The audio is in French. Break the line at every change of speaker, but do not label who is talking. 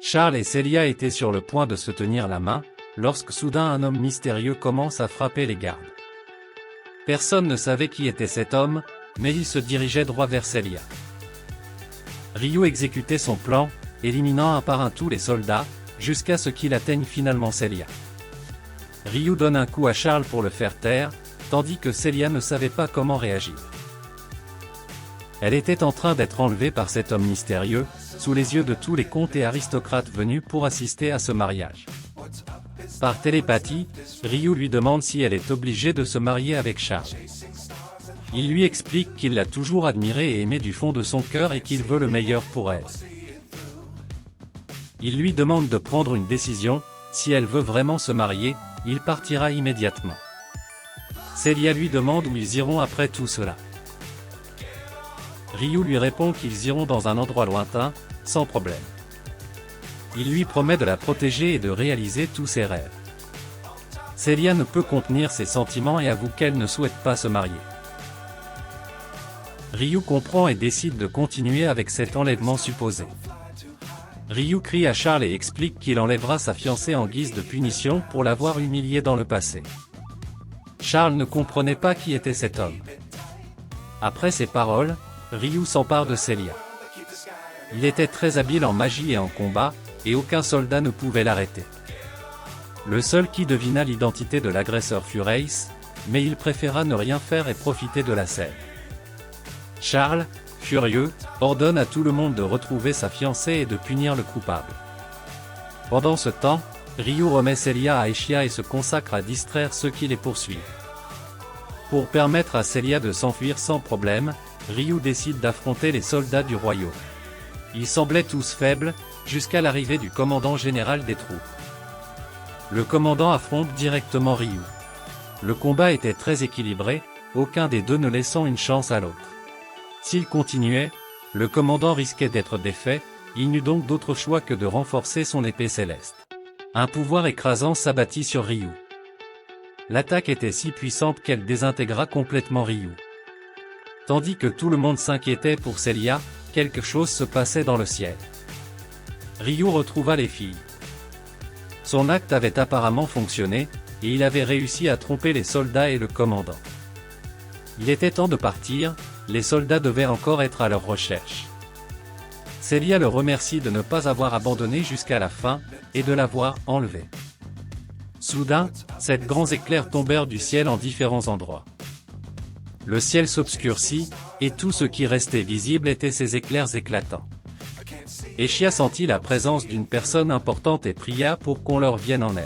Charles et Celia étaient sur le point de se tenir la main, lorsque soudain un homme mystérieux commence à frapper les gardes. Personne ne savait qui était cet homme, mais il se dirigeait droit vers Celia. Ryu exécutait son plan, éliminant un par un tous les soldats, jusqu'à ce qu'il atteigne finalement Celia. Ryu donne un coup à Charles pour le faire taire, tandis que Celia ne savait pas comment réagir. Elle était en train d'être enlevée par cet homme mystérieux, sous les yeux de tous les comtes et aristocrates venus pour assister à ce mariage. Par télépathie, Ryu lui demande si elle est obligée de se marier avec Charles. Il lui explique qu'il l'a toujours admirée et aimée du fond de son cœur et qu'il veut le meilleur pour elle. Il lui demande de prendre une décision, si elle veut vraiment se marier, il partira immédiatement. Celia lui demande où ils iront après tout cela. Ryu lui répond qu'ils iront dans un endroit lointain, sans problème. Il lui promet de la protéger et de réaliser tous ses rêves. Celia ne peut contenir ses sentiments et avoue qu'elle ne souhaite pas se marier. Ryu comprend et décide de continuer avec cet enlèvement supposé. Ryu crie à Charles et explique qu'il enlèvera sa fiancée en guise de punition pour l'avoir humiliée dans le passé. Charles ne comprenait pas qui était cet homme. Après ces paroles, Ryu s'empare de Celia. Il était très habile en magie et en combat, et aucun soldat ne pouvait l'arrêter. Le seul qui devina l'identité de l'agresseur fut Reiss, mais il préféra ne rien faire et profiter de la scène. Charles, furieux, ordonne à tout le monde de retrouver sa fiancée et de punir le coupable. Pendant ce temps, Ryu remet Celia à Eshia et se consacre à distraire ceux qui les poursuivent. Pour permettre à Celia de s'enfuir sans problème, Ryu décide d'affronter les soldats du royaume. Ils semblaient tous faibles, jusqu'à l'arrivée du commandant général des troupes. Le commandant affronte directement Ryu. Le combat était très équilibré, aucun des deux ne laissant une chance à l'autre. S'il continuait, le commandant risquait d'être défait, il n'eut donc d'autre choix que de renforcer son épée céleste. Un pouvoir écrasant s'abattit sur Ryu. L'attaque était si puissante qu'elle désintégra complètement Ryu. Tandis que tout le monde s'inquiétait pour Celia, quelque chose se passait dans le ciel. Ryu retrouva les filles. Son acte avait apparemment fonctionné, et il avait réussi à tromper les soldats et le commandant. Il était temps de partir, les soldats devaient encore être à leur recherche. Celia le remercie de ne pas avoir abandonné jusqu'à la fin, et de l'avoir enlevé. Soudain, 7 grands éclairs tombèrent du ciel en différents endroits. Le ciel s'obscurcit, et tout ce qui restait visible était ces éclairs éclatants. Eshia sentit la présence d'une personne importante et pria pour qu'on leur vienne en aide.